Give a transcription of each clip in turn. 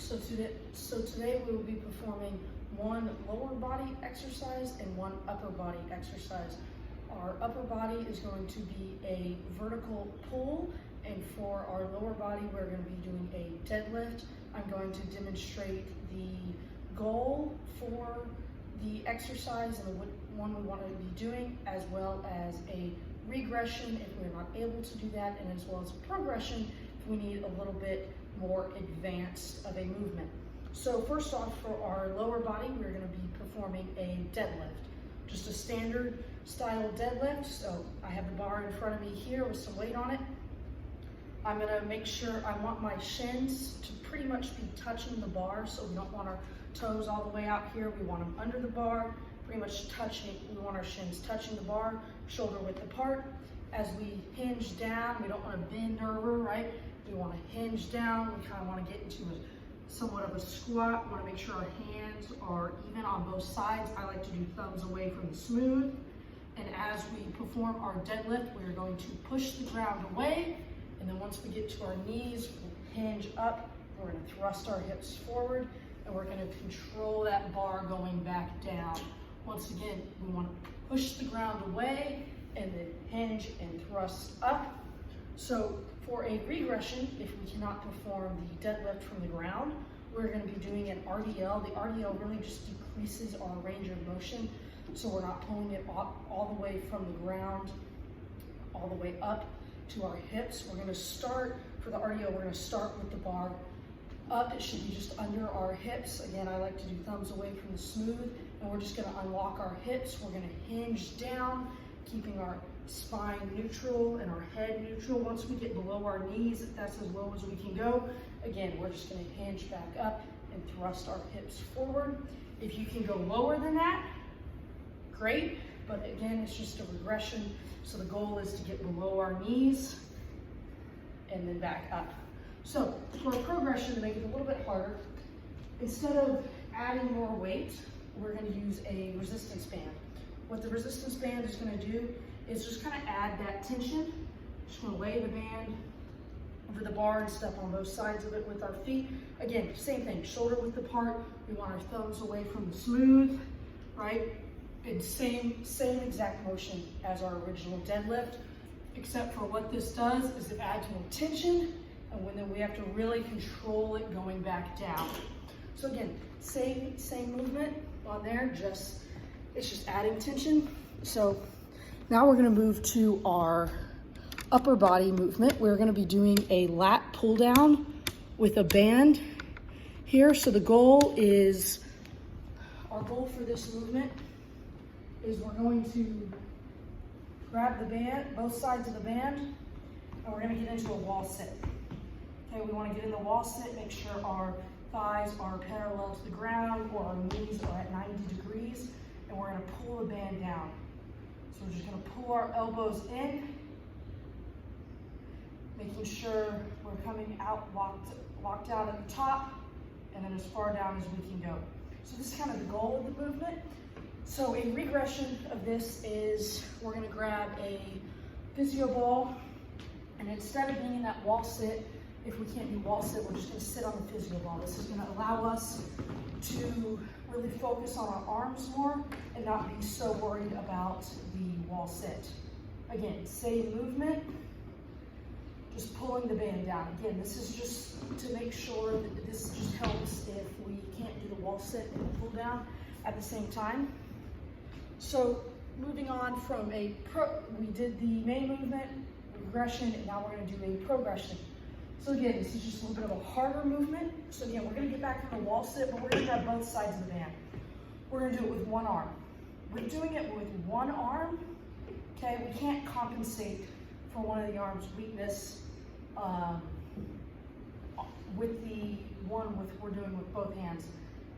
Today we will be performing one lower body exercise and one upper body exercise. Our upper body is going to be a vertical pull, and for our lower body we're going to be doing a deadlift. I'm going to demonstrate the goal for the exercise and what one we want to be doing, as well as a regression if we're not able to do that, and as well as progression if we need a little bit more advanced of a movement. So first off, for our lower body, we're going to be performing a deadlift, just a standard style deadlift. So I have the bar in front of me here with some weight on it. I'm going to make sure I want my shins to pretty much be touching the bar, so we don't want our toes all the way out here. We want them under the bar, pretty much touching. We want our shins touching the bar, shoulder width apart. As we hinge down, we don't want to bend over, right? We want to hinge down. We kind of want to get into somewhat of a squat. We want to make sure our hands are even on both sides. I like to do thumbs away from the smooth. And as we perform our deadlift, we are going to push the ground away. And then once we get to our knees, we'll hinge up. We're going to thrust our hips forward, and we're going to control that bar going back down. Once again, we want to push the ground away and then hinge and thrust up. So for a regression, if we cannot perform the deadlift from the ground, we're going to be doing an RDL. The RDL really just decreases our range of motion, so we're not pulling it all the way from the ground all the way up to our hips. We're going to start, for the RDL, we're going to start with the bar up. It should be just under our hips. Again, I like to do thumbs away from the smooth, and we're just going to unlock our hips. We're going to hinge down, keeping our spine neutral and our head neutral. Once we get below our knees, that's as low as we can go. Again, we're just going to hinge back up and thrust our hips forward. If you can go lower than that, great, but again, it's just a regression. So the goal is to get below our knees and then back up. So for a progression, to make it a little bit harder, instead of adding more weight, we're going to use a resistance band. What the resistance band is going to do is just kind of add that tension. Just going to lay the band over the bar and step on both sides of it with our feet. Again, same thing, shoulder width apart. We want our thumbs away from the smooth, right? And same exact motion as our original deadlift, except for what this does is it adds more tension, and then we have to really control it going back down. So again, same movement on there, it's just adding tension. So now we're going to move to our upper body movement. We're going to be doing a lat pull down with a band here. So our goal for this movement is we're going to grab the band, both sides of the band, and we're going to get into a wall sit. Okay, we want to get in the wall sit, make sure our thighs are parallel to the ground or our knees are at 90 degrees, and we're going to pull the band down. So we're just going to pull our elbows in, making sure we're coming out locked out at the top, and then as far down as we can go. So this is kind of the goal of the movement. So a regression of this is we're going to grab a physio ball, and instead of being in that wall sit, if we can't do wall sit, we're just going to sit on the physio ball. This is going to allow us to really focus on our arms more and not be so worried about the wall sit. Again, same movement, just pulling the band down. Again, this is just to make sure that this just helps if we can't do the wall sit and the pull down at the same time. So moving on from we did the main movement, regression, and now we're going to do a progression. So again, this is just a little bit of a harder movement. So again, we're going to get back from the wall sit, but we're going to grab both sides of the band. We're going to do it with one arm. We're doing it with one arm, okay? We can't compensate for one of the arm's weakness with the one we're doing with both hands.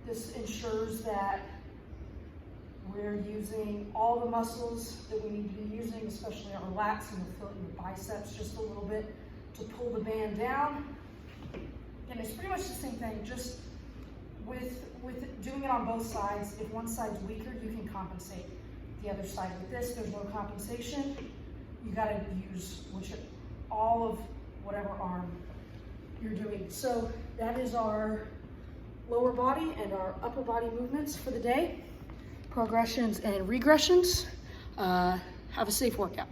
This ensures that we're using all the muscles that we need to be using, especially our lats, and we're filling the biceps just a little bit to pull the band down. And it's pretty much the same thing, just with doing it on both sides. If one side's weaker, you can compensate the other side. With this, there's no compensation. You got to use all of whatever arm you're doing. So that is our lower body and our upper body movements for the day, progressions and regressions. Have a safe workout.